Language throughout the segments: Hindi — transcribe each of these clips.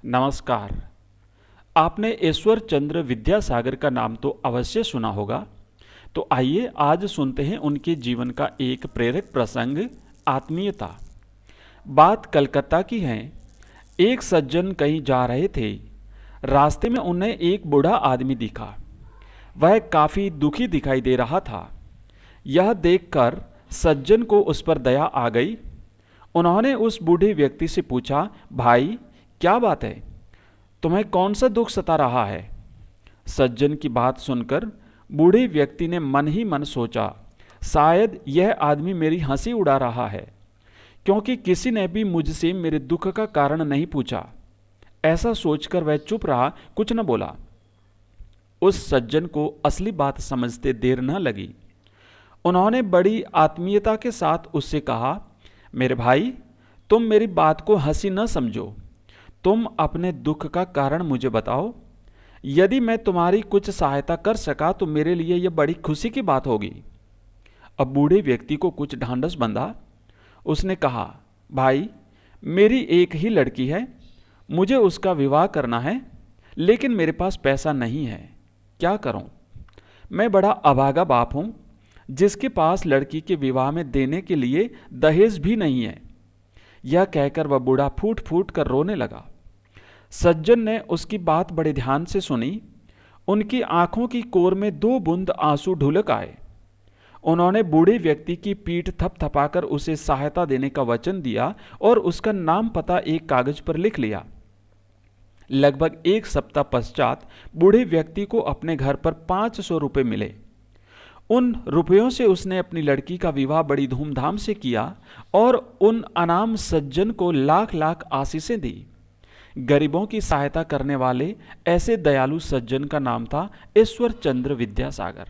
नमस्कार। आपने ईश्वर चंद्र विद्यासागर का नाम तो अवश्य सुना होगा। तो आइए आज सुनते हैं उनके जीवन का एक प्रेरक प्रसंग, आत्मीयता। बात कलकत्ता की है। एक सज्जन कहीं जा रहे थे। रास्ते में उन्हें एक बूढ़ा आदमी दिखा। वह काफ़ी दुखी दिखाई दे रहा था। यह देखकर सज्जन को उस पर दया आ गई। उन्होंने उस बूढ़े व्यक्ति से पूछा, भाई क्या बात है, तुम्हें कौन सा दुख सता रहा है? सज्जन की बात सुनकर बूढ़े व्यक्ति ने मन ही मन सोचा, शायद यह आदमी मेरी हंसी उड़ा रहा है, क्योंकि किसी ने भी मुझसे मेरे दुख का कारण नहीं पूछा। ऐसा सोचकर वह चुप रहा, कुछ न बोला। उस सज्जन को असली बात समझते देर न लगी। उन्होंने बड़ी आत्मीयता के साथ उससे कहा, मेरे भाई, तुम मेरी बात को हंसी न समझो। तुम अपने दुख का कारण मुझे बताओ। यदि मैं तुम्हारी कुछ सहायता कर सका तो मेरे लिए यह बड़ी खुशी की बात होगी। अब बूढ़े व्यक्ति को कुछ ढांढस बंधा। उसने कहा, भाई, मेरी एक ही लड़की है, मुझे उसका विवाह करना है, लेकिन मेरे पास पैसा नहीं है। क्या करूं? मैं बड़ा अभागा बाप हूं, जिसके पास लड़की के विवाह में देने के लिए दहेज भी नहीं है। यह कहकर वह बूढ़ा फूट फूट कर रोने लगा। सज्जन ने उसकी बात बड़े ध्यान से सुनी। उनकी आंखों की कोर में 2 बूंद आंसू ढुलक आए। उन्होंने बूढ़े व्यक्ति की पीठ थपथपाकर उसे सहायता देने का वचन दिया और उसका नाम पता एक कागज पर लिख लिया। लगभग 1 सप्ताह पश्चात बूढ़े व्यक्ति को अपने घर पर 500 रुपये मिले। उन रुपयों से उसने अपनी लड़की का विवाह बड़ी धूमधाम से किया और उन अनाम सज्जन को लाख लाख आशीषें दी। गरीबों की सहायता करने वाले ऐसे दयालु सज्जन का नाम था ईश्वर चंद्र विद्यासागर।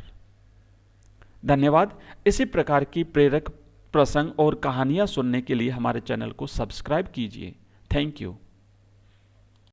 धन्यवाद। इसी प्रकार की प्रेरक प्रसंग और कहानियां सुनने के लिए हमारे चैनल को सब्सक्राइब कीजिए। Thank you.